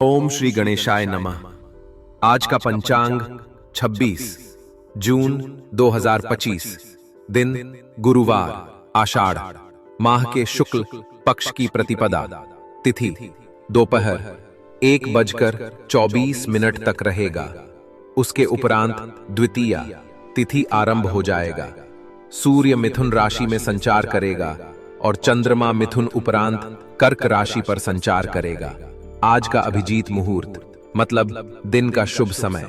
ओम श्री गणेशाय नमः। आज का पंचांग 26 जून 2025, दिन गुरुवार, आषाढ़ माह के शुक्ल पक्ष की प्रतिपदा, तिथि दोपहर 1:24 तक रहेगा। उसके उपरांत द्वितीया तिथि आरंभ हो जाएगा। सूर्य मिथुन राशि में संचार करेगा और चंद्रमा मिथुन उपरांत कर्क राशि पर संचार करेगा। आज का मुहूर्त मतलब दिन का शुभ समय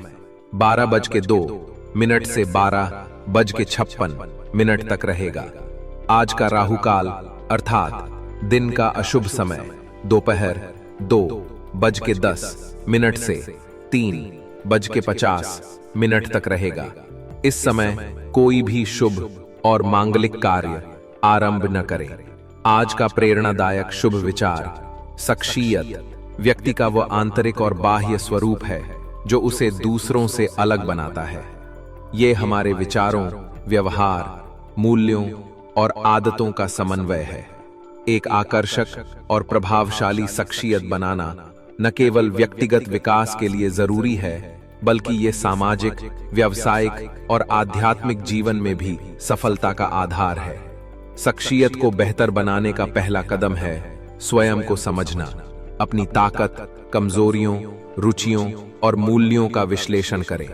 12:02 से 12:56 तक रहेगा। आज का राहुकाल अर्थात दिन का अशुभ समय दोपहर 2:10 से 3:50 तक रहेगा। इस समय कोई भी शुभ और मांगलिक कार्य आरंभ न करें। आज का प्रेरणादायक शुभ विचार, शख्सियत व्यक्ति का वह आंतरिक और बाह्य स्वरूप है जो उसे दूसरों से अलग बनाता है। ये हमारे विचारों, व्यवहार, मूल्यों और आदतों का समन्वय है। एक आकर्षक और प्रभावशाली शख्सियत बनाना न केवल व्यक्तिगत विकास के लिए जरूरी है, बल्कि ये सामाजिक, व्यावसायिक और आध्यात्मिक जीवन में भी सफलता का आधार है। शख्सियत को बेहतर बनाने का पहला कदम है स्वयं को समझना। अपनी ताकत, कमजोरियों, रुचियों और मूल्यों का विश्लेषण करें।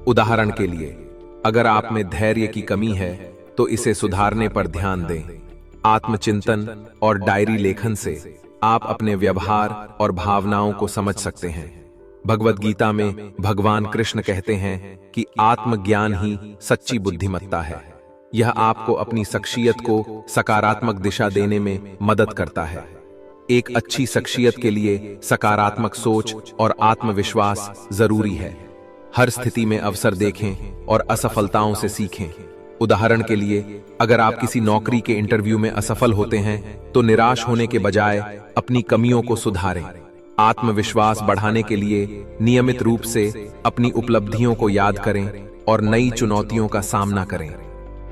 उदाहरण के लिए, अगर आप में धैर्य की कमी है तो इसे सुधारने पर ध्यान दें। आत्मचिंतन और डायरी लेखन से आप अपने व्यवहार और भावनाओं को समझ सकते हैं। भगवद गीता में भगवान कृष्ण कहते हैं कि आत्मज्ञान ही सच्ची बुद्धिमत्ता है। यह आपको अपनी शख्सियत को सकारात्मक दिशा देने में मदद करता है। एक अच्छी शख्सियत के लिए सकारात्मक सोच और आत्मविश्वास जरूरी है। हर स्थिति में अवसर देखें और असफलताओं से सीखें। उदाहरण के लिए, अगर आप किसी नौकरी के इंटरव्यू में असफल होते हैं तो निराश होने के बजाय अपनी कमियों को सुधारें। आत्मविश्वास बढ़ाने के लिए नियमित रूप से अपनी उपलब्धियों को याद करें और नई चुनौतियों का सामना करें।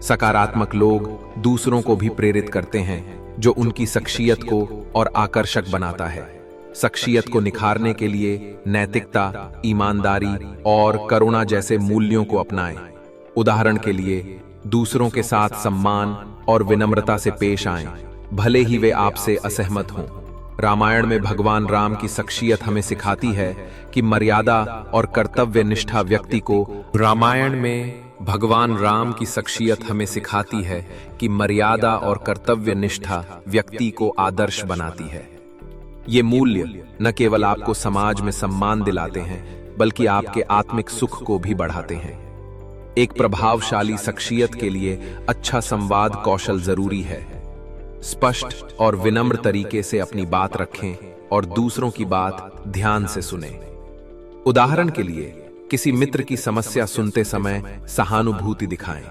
सकारात्मक लोग दूसरों को भी प्रेरित करते हैं, जो उनकी शख्सियत को और आकर्षक बनाता है। शख्सियत को निखारने के लिए नैतिकता, ईमानदारी और करुणा जैसे मूल्यों को अपनाएं। उदाहरण के लिए, दूसरों के साथ सम्मान और विनम्रता से पेश आएं, भले ही वे आपसे असहमत हों। रामायण में भगवान राम की शख्सियत हमें सिखाती है कि मर्यादा और कर्तव्य निष्ठा व्यक्ति को मर्यादा और कर्तव्य निष्ठा व्यक्ति को आदर्श बनाती है। ये मूल्य न केवल आपको समाज में सम्मान दिलाते हैं, बल्कि आपके आत्मिक सुख को भी बढ़ाते हैं। एक प्रभावशाली शख्सियत के लिए अच्छा संवाद कौशल जरूरी है। स्पष्ट और विनम्र तरीके से अपनी बात रखें और दूसरों की बात ध्यान से सुनें। उदाहरण के लिए, किसी मित्र की समस्या सुनते समय सहानुभूति दिखाएं।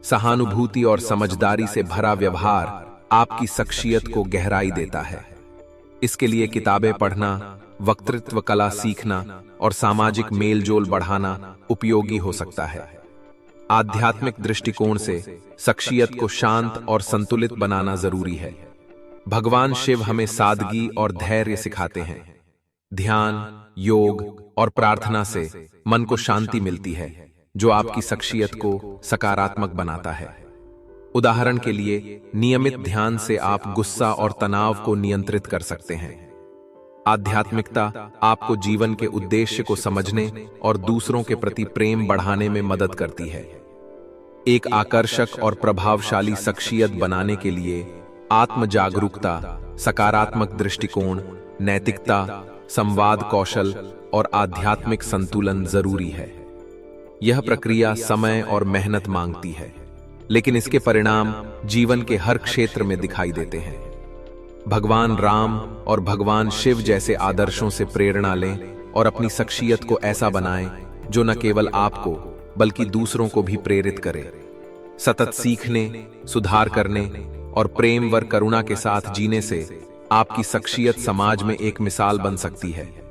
सहानुभूति और समझदारी से भरा व्यवहार आपकी शख्सियत को गहराई देता है। इसके लिए किताबें पढ़ना, वक्तृत्व कला सीखना और सामाजिक मेलजोल बढ़ाना उपयोगी हो सकता है। आध्यात्मिक दृष्टिकोण से शख्सियत को शांत और संतुलित बनाना जरूरी है। भगवान शिव हमें सादगी और धैर्य सिखाते हैं। ध्यान, योग और प्रार्थना से मन को शांति मिलती है, जो आपकी शख्सियत को सकारात्मक बनाता है। उदाहरण के लिए, नियमित ध्यान से आप गुस्सा और तनाव को नियंत्रित कर सकते हैं। आध्यात्मिकता आपको जीवन के उद्देश्य को समझने और दूसरों के प्रति प्रेम बढ़ाने में मदद करती है। एक आकर्षक और प्रभावशाली शख्सियत बनाने के लिए आत्म जागरूकता, सकारात्मक दृष्टिकोण, नैतिकता, संवाद कौशल और आध्यात्मिक संतुलन जरूरी है। यह प्रक्रिया समय और मेहनत मांगती है, लेकिन इसके परिणाम जीवन के हर क्षेत्र में दिखाई देते हैं। भगवान राम और भगवान शिव जैसे आदर्शों से प्रेरणा लें और अपनी शख्सियत को ऐसा बनाएं जो न केवल आपको बल्कि दूसरों को भी प्रेरित करे। सतत सीखने, सुधार करने और प्रेम व करुणा के साथ जीने से आपकी शख्सियत समाज में एक मिसाल बन सकती है।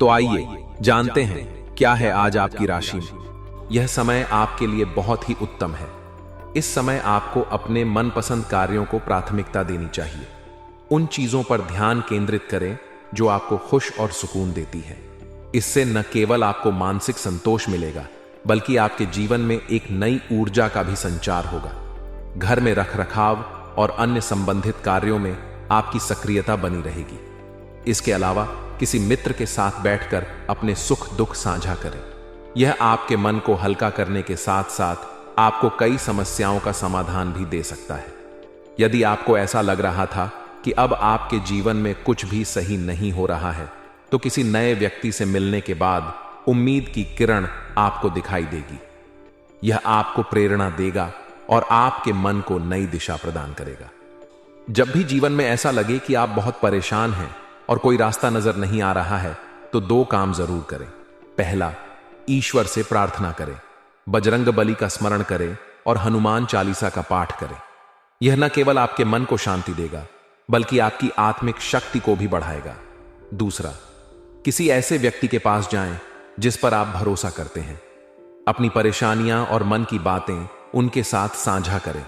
तो आइए जानते हैं क्या है आज आपकी राशि में। यह समय आपके लिए बहुत ही उत्तम है। इस समय आपको अपने मनपसंद कार्यों को प्राथमिकता देनी चाहिए। उन चीजों पर ध्यान केंद्रित करें जो आपको खुश और सुकून देती है। इससे न केवल आपको मानसिक संतोष मिलेगा, बल्कि आपके जीवन में एक नई ऊर्जा का भी संचार होगा। घर में रखरखाव और अन्य संबंधित कार्यों में आपकी सक्रियता बनी रहेगी। इसके अलावा किसी मित्र के साथ बैठकर अपने सुख दुख साझा करें। यह आपके मन को हल्का करने के साथ साथ आपको कई समस्याओं का समाधान भी दे सकता है। यदि आपको ऐसा लग रहा था कि अब आपके जीवन में कुछ भी सही नहीं हो रहा है, तो किसी नए व्यक्ति से मिलने के बाद उम्मीद की किरण आपको दिखाई देगी। यह आपको प्रेरणा देगा और आपके मन को नई दिशा प्रदान करेगा। जब भी जीवन में ऐसा लगे कि आप बहुत परेशान हैं और कोई रास्ता नजर नहीं आ रहा है, तो 2 काम जरूर करें। पहला, ईश्वर से प्रार्थना करें। बजरंग बली का स्मरण करें और हनुमान चालीसा का पाठ करें। यह न केवल आपके मन को शांति देगा, बल्कि आपकी आत्मिक शक्ति को भी बढ़ाएगा। दूसरा, किसी ऐसे व्यक्ति के पास जाएं जिस पर आप भरोसा करते हैं। अपनी परेशानियां और मन की बातें उनके साथ साझा करें।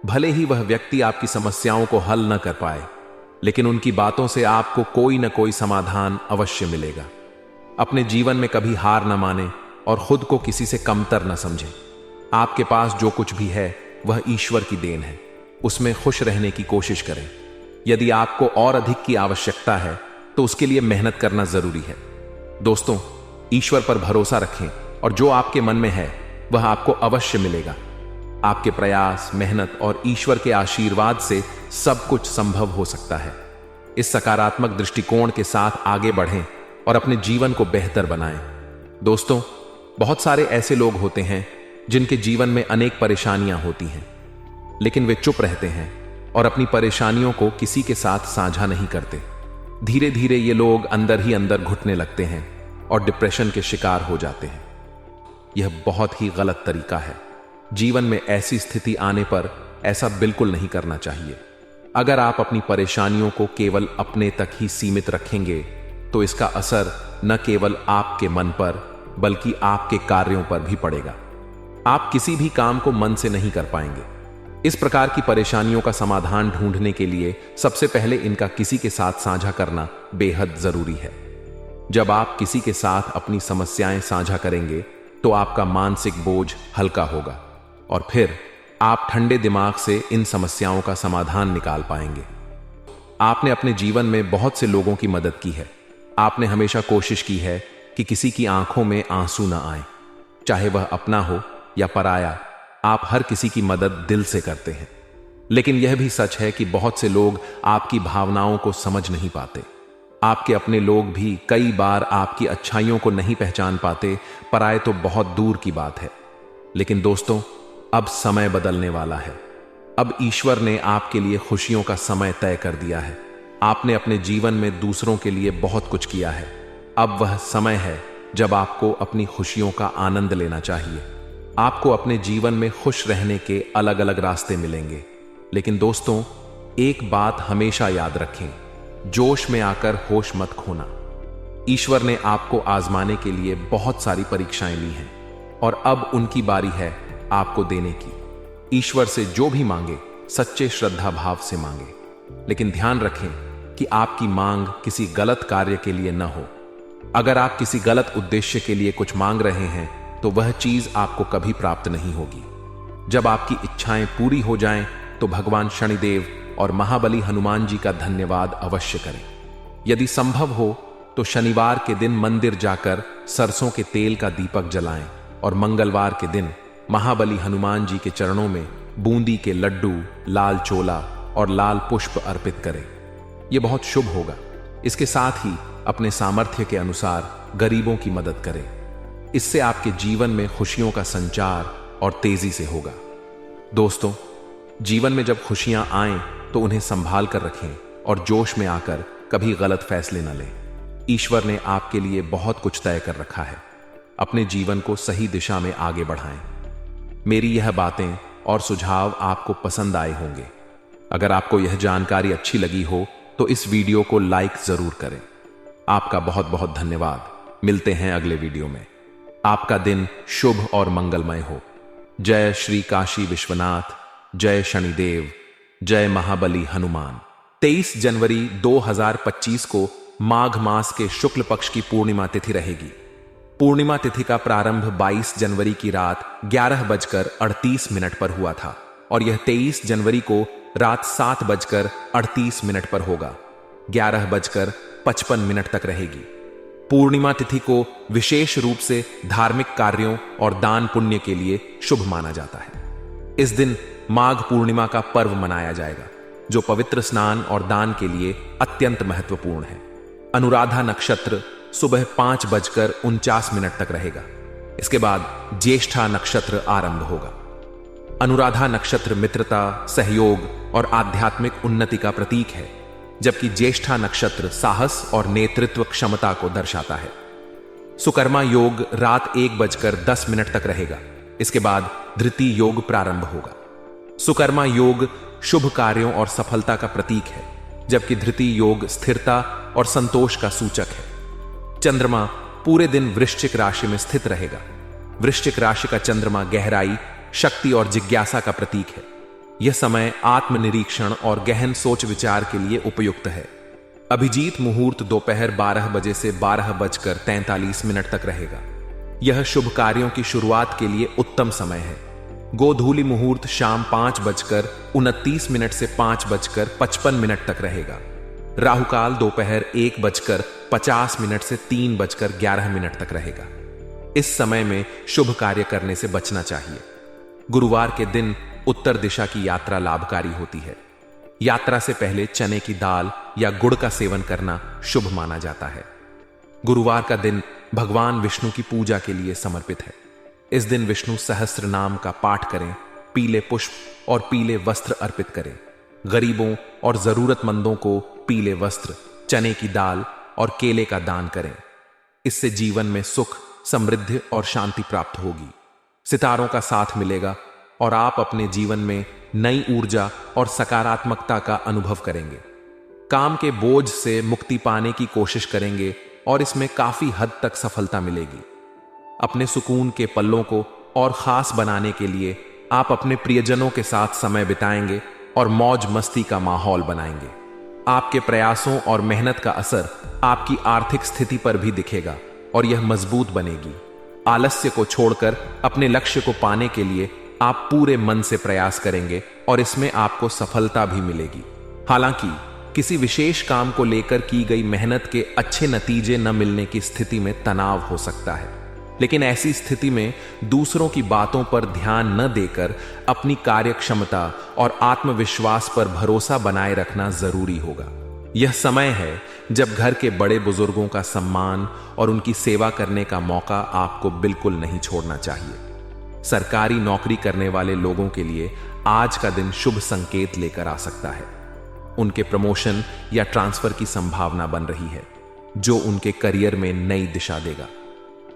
भले ही वह व्यक्ति आपकी समस्याओं को हल न कर पाए, लेकिन उनकी बातों से आपको कोई न कोई समाधान अवश्य मिलेगा। अपने जीवन में कभी हार न माने और खुद को किसी से कमतर न समझें। आपके पास जो कुछ भी है वह ईश्वर की देन है। उसमें खुश रहने की कोशिश करें। यदि आपको और अधिक की आवश्यकता है, तो उसके लिए मेहनत करना जरूरी है। दोस्तों, ईश्वर पर भरोसा रखें और जो आपके मन में है वह आपको अवश्य मिलेगा। आपके प्रयास, मेहनत और ईश्वर के आशीर्वाद से सब कुछ संभव हो सकता है। इस सकारात्मक दृष्टिकोण के साथ आगे बढ़ें और अपने जीवन को बेहतर बनाएं। दोस्तों, बहुत सारे ऐसे लोग होते हैं जिनके जीवन में अनेक परेशानियां होती हैं, लेकिन वे चुप रहते हैं और अपनी परेशानियों को किसी के साथ साझा नहीं करते। धीरे धीरे ये लोग अंदर ही अंदर घुटने लगते हैं और डिप्रेशन के शिकार हो जाते हैं। यह बहुत ही गलत तरीका है। जीवन में ऐसी स्थिति आने पर ऐसा बिल्कुल नहीं करना चाहिए। अगर आप अपनी परेशानियों को केवल अपने तक ही सीमित रखेंगे, तो इसका असर न केवल आपके मन पर, बल्कि आपके कार्यों पर भी पड़ेगा। आप किसी भी काम को मन से नहीं कर पाएंगे। इस प्रकार की परेशानियों का समाधान ढूंढने के लिए सबसे पहले इनका किसी के साथ साझा करना बेहद जरूरी है। जब आप किसी के साथ अपनी समस्याएं साझा करेंगे, तो आपका मानसिक बोझ हल्का होगा और फिर आप ठंडे दिमाग से इन समस्याओं का समाधान निकाल पाएंगे। आपने अपने जीवन में बहुत से लोगों की मदद की है। आपने हमेशा कोशिश की है कि किसी की आंखों में आंसू न आए, चाहे वह अपना हो या पराया। आप हर किसी की मदद दिल से करते हैं। लेकिन यह भी सच है कि बहुत से लोग आपकी भावनाओं को समझ नहीं पाते। आपके अपने लोग भी कई बार आपकी अच्छाइयों को नहीं पहचान पाते, पराए तो बहुत दूर की बात है। लेकिन दोस्तों, अब समय बदलने वाला है। अब ईश्वर ने आपके लिए खुशियों का समय तय कर दिया है। आपने अपने जीवन में दूसरों के लिए बहुत कुछ किया है। अब वह समय है जब आपको अपनी खुशियों का आनंद लेना चाहिए। आपको अपने जीवन में खुश रहने के अलग अलग रास्ते मिलेंगे, लेकिन दोस्तों, एक बात हमेशा याद रखें, जोश में आकर होश मत खोना। ईश्वर ने आपको आजमाने के लिए बहुत सारी परीक्षाएं ली हैं और अब उनकी बारी है आपको देने की। ईश्वर से जो भी मांगे, सच्चे श्रद्धा भाव से मांगे, लेकिन ध्यान रखें कि आपकी मांग किसी गलत कार्य के लिए न हो। अगर आप किसी गलत उद्देश्य के लिए कुछ मांग रहे हैं, तो वह चीज आपको कभी प्राप्त नहीं होगी। जब आपकी इच्छाएं पूरी हो जाएं, तो भगवान शनिदेव और महाबली हनुमान जी का धन्यवाद अवश्य करें। यदि संभव हो तो शनिवार के दिन मंदिर जाकर सरसों के तेल का दीपक जलाएं और मंगलवार के दिन महाबली हनुमान जी के चरणों में बूंदी के लड्डू, लाल चोला और लाल पुष्प अर्पित करें। यह बहुत शुभ होगा। इसके साथ ही अपने सामर्थ्य के अनुसार गरीबों की मदद करें। इससे आपके जीवन में खुशियों का संचार और तेजी से होगा। दोस्तों, जीवन में जब खुशियां आएं, तो उन्हें संभाल कर रखें और जोश में आकर कभी गलत फैसले न लें। ईश्वर ने आपके लिए बहुत कुछ तय कर रखा है। अपने जीवन को सही दिशा में आगे बढ़ाएं। मेरी यह बातें और सुझाव आपको पसंद आए होंगे। अगर आपको यह जानकारी अच्छी लगी हो, तो इस वीडियो को लाइक जरूर करें। आपका बहुत बहुत धन्यवाद। मिलते हैं अगले वीडियो में। आपका दिन शुभ और मंगलमय हो। जय श्री काशी विश्वनाथ, जय शनिदेव, जय महाबली हनुमान। 23 जनवरी 2025 को माघ मास के शुक्ल पक्ष की पूर्णिमा तिथि रहेगी। पूर्णिमा तिथि का प्रारंभ 22 जनवरी की रात 11:38 पर हुआ था और यह 23 जनवरी को रात 7:38 पर होगा। 11:55 तक रहेगी। पूर्णिमा तिथि को विशेष रूप से धार्मिक कार्यों और दान पुण्य के लिए शुभ माना जाता है। इस दिन माघ पूर्णिमा का पर्व मनाया जाएगा, जो पवित्र स्नान और दान के लिए अत्यंत महत्वपूर्ण है। अनुराधा नक्षत्र सुबह 5:49 तक रहेगा। इसके बाद ज्येष्ठा नक्षत्र आरंभ होगा। अनुराधा नक्षत्र मित्रता, सहयोग और आध्यात्मिक उन्नति का प्रतीक है, जबकि ज्येष्ठा नक्षत्र साहस और नेतृत्व क्षमता को दर्शाता है। सुकर्मा योग रात 1:10 तक रहेगा। इसके बाद धृति योग प्रारंभ होगा। सुकर्मा योग शुभ कार्यों और सफलता का प्रतीक है, जबकि धृति योग स्थिरता और संतोष का सूचक है। चंद्रमा पूरे दिन वृश्चिक राशि में स्थित रहेगा। वृश्चिक राशि का चंद्रमा गहराई, शक्ति और जिज्ञासा का प्रतीक है। यह समय आत्मनिरीक्षण और गहन सोच विचार के लिए उपयुक्त है। अभिजीत मुहूर्त दोपहर 12 बजे से 12:43 तक रहेगा। यह शुभ कार्यों की शुरुआत के लिए उत्तम समय है। गोधूली मुहूर्त शाम 5:29 से 5:55 तक रहेगा। राहुकाल दोपहर 1:50 से 3:11 तक रहेगा। इस समय में शुभ कार्य करने से बचना चाहिए। गुरुवार के दिन उत्तर दिशा की यात्रा लाभकारी होती है। यात्रा से पहले चने की दाल या गुड़ का सेवन करना शुभ माना जाता है। गुरुवार का दिन भगवान विष्णु की पूजा के लिए समर्पित है। इस दिन विष्णु सहस्त्र नाम का पाठ करें, पीले पुष्प और पीले वस्त्र अर्पित करें। गरीबों और जरूरतमंदों को पीले वस्त्र, चने की दाल और केले का दान करें। इससे जीवन में सुख, समृद्धि और शांति प्राप्त होगी। सितारों का साथ मिलेगा और आप अपने जीवन में नई ऊर्जा और सकारात्मकता का अनुभव करेंगे। काम के बोझ से मुक्ति पाने की कोशिश करेंगे और इसमें काफी हद तक सफलता मिलेगी। अपने सुकून के पलों को और खास बनाने के लिए आप अपने प्रियजनों के साथ समय बिताएंगे और मौज मस्ती का माहौल बनाएंगे। आपके प्रयासों और मेहनत का असर आपकी आर्थिक स्थिति पर भी दिखेगा और यह मजबूत बनेगी। आलस्य को छोड़कर अपने लक्ष्य को पाने के लिए आप पूरे मन से प्रयास करेंगे और इसमें आपको सफलता भी मिलेगी। हालांकि किसी विशेष काम को लेकर की गई मेहनत के अच्छे नतीजे न मिलने की स्थिति में तनाव हो सकता है, लेकिन ऐसी स्थिति में दूसरों की बातों पर ध्यान न देकर अपनी कार्यक्षमता और आत्मविश्वास पर भरोसा बनाए रखना जरूरी होगा। यह समय है जब घर के बड़े बुजुर्गों का सम्मान और उनकी सेवा करने का मौका आपको बिल्कुल नहीं छोड़ना चाहिए। सरकारी नौकरी करने वाले लोगों के लिए आज का दिन शुभ संकेत लेकर आ सकता है। उनके प्रमोशन या ट्रांसफर की संभावना बन रही है, जो उनके करियर में नई दिशा देगा।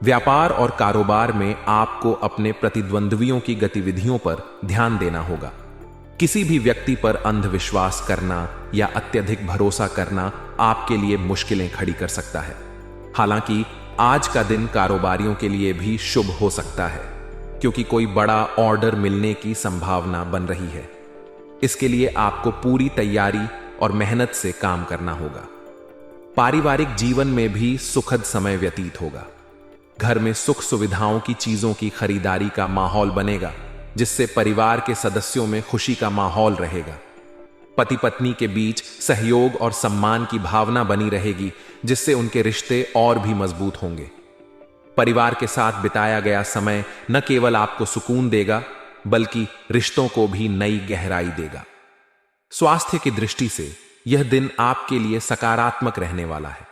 व्यापार और कारोबार में आपको अपने प्रतिद्वंद्वियों की गतिविधियों पर ध्यान देना होगा। किसी भी व्यक्ति पर अंधविश्वास करना या अत्यधिक भरोसा करना आपके लिए मुश्किलें खड़ी कर सकता है। हालांकि आज का दिन कारोबारियों के लिए भी शुभ हो सकता है, क्योंकि कोई बड़ा ऑर्डर मिलने की संभावना बन रही है। इसके लिए आपको पूरी तैयारी और मेहनत से काम करना होगा। पारिवारिक जीवन में भी सुखद समय व्यतीत होगा। घर में सुख सुविधाओं की चीजों की खरीदारी का माहौल बनेगा, जिससे परिवार के सदस्यों में खुशी का माहौल रहेगा। पति पत्नी के बीच सहयोग और सम्मान की भावना बनी रहेगी, जिससे उनके रिश्ते और भी मजबूत होंगे। परिवार के साथ बिताया गया समय न केवल आपको सुकून देगा, बल्कि रिश्तों को भी नई गहराई देगा। स्वास्थ्य की दृष्टि से यह दिन आपके लिए सकारात्मक रहने वाला है।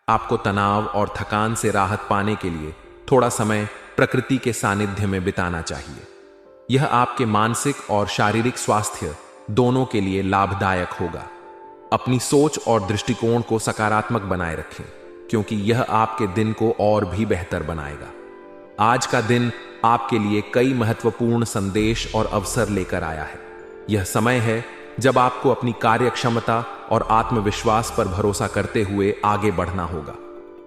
आपको तनाव और थकान से राहत पाने के लिए थोड़ा समय प्रकृति के सानिध्य में बिताना चाहिए। यह आपके मानसिक और शारीरिक स्वास्थ्य दोनों के लिए लाभदायक होगा। अपनी सोच और दृष्टिकोण को सकारात्मक बनाए रखें, क्योंकि यह आपके दिन को और भी बेहतर बनाएगा। आज का दिन आपके लिए कई महत्वपूर्ण संदेश और अवसर लेकर आया है। यह समय है जब आपको अपनी कार्यक्षमता और आत्मविश्वास पर भरोसा करते हुए आगे बढ़ना होगा।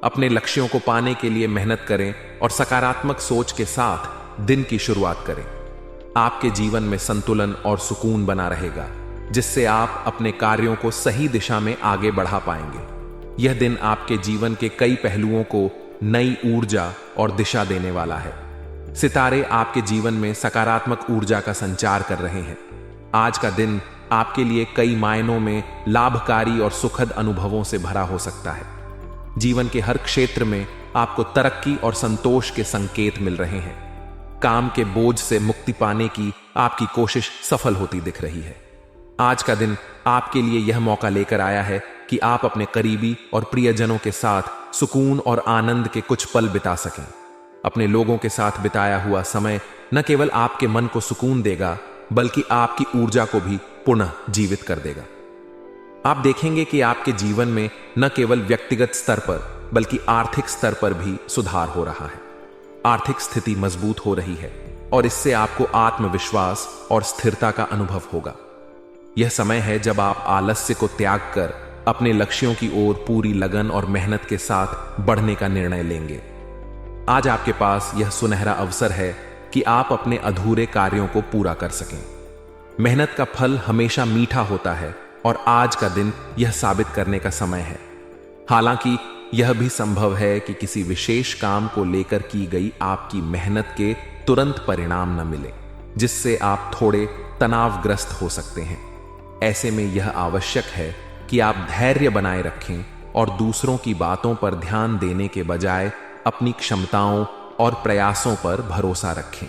अपने लक्ष्यों को पाने के लिए मेहनत करें और सकारात्मक सोच के साथ दिन की शुरुआत करें। आपके जीवन में संतुलन और सुकून बना रहेगा, जिससे आप अपने कार्यों को सही दिशा में आगे बढ़ा पाएंगे। यह दिन आपके जीवन के कई पहलुओं को नई ऊर्जा और दिशा देने वाला है। सितारे आपके जीवन में सकारात्मक ऊर्जा का संचार कर रहे हैं। आज का दिन आपके लिए कई मायनों में लाभकारी और सुखद अनुभवों से भरा हो सकता है। जीवन के हर क्षेत्र में आपको तरक्की और संतोष के संकेत मिल रहे हैं। काम के बोझ से मुक्ति पाने की आपकी कोशिश सफल होती दिख रही है। आज का दिन आपके लिए यह मौका लेकर आया है कि आप अपने करीबी और प्रियजनों के साथ सुकून और आनंद के कुछ पल बिता सकें। अपने लोगों के साथ बिताया हुआ समय न केवल आपके मन को सुकून देगा, बल्कि आपकी ऊर्जा को भी पुनः जीवित कर देगा। आप देखेंगे कि आपके जीवन में न केवल व्यक्तिगत स्तर पर बल्कि आर्थिक स्तर पर भी सुधार हो रहा है। आर्थिक स्थिति मजबूत हो रही है और इससे आपको आत्मविश्वास और स्थिरता का अनुभव होगा। यह समय है जब आप आलस्य को त्याग कर अपने लक्ष्यों की ओर पूरी लगन और मेहनत के साथ बढ़ने का निर्णय लेंगे। आज आपके पास यह सुनहरा अवसर है कि आप अपने अधूरे कार्यों को पूरा कर सकें। मेहनत का फल हमेशा मीठा होता है और आज का दिन यह साबित करने का समय है। हालांकि यह भी संभव है कि किसी विशेष काम को लेकर की गई आपकी मेहनत के तुरंत परिणाम न मिले, जिससे आप थोड़े तनावग्रस्त हो सकते हैं। ऐसे में यह आवश्यक है कि आप धैर्य बनाए रखें और दूसरों की बातों पर ध्यान देने के बजाय अपनी क्षमताओं और प्रयासों पर भरोसा रखें।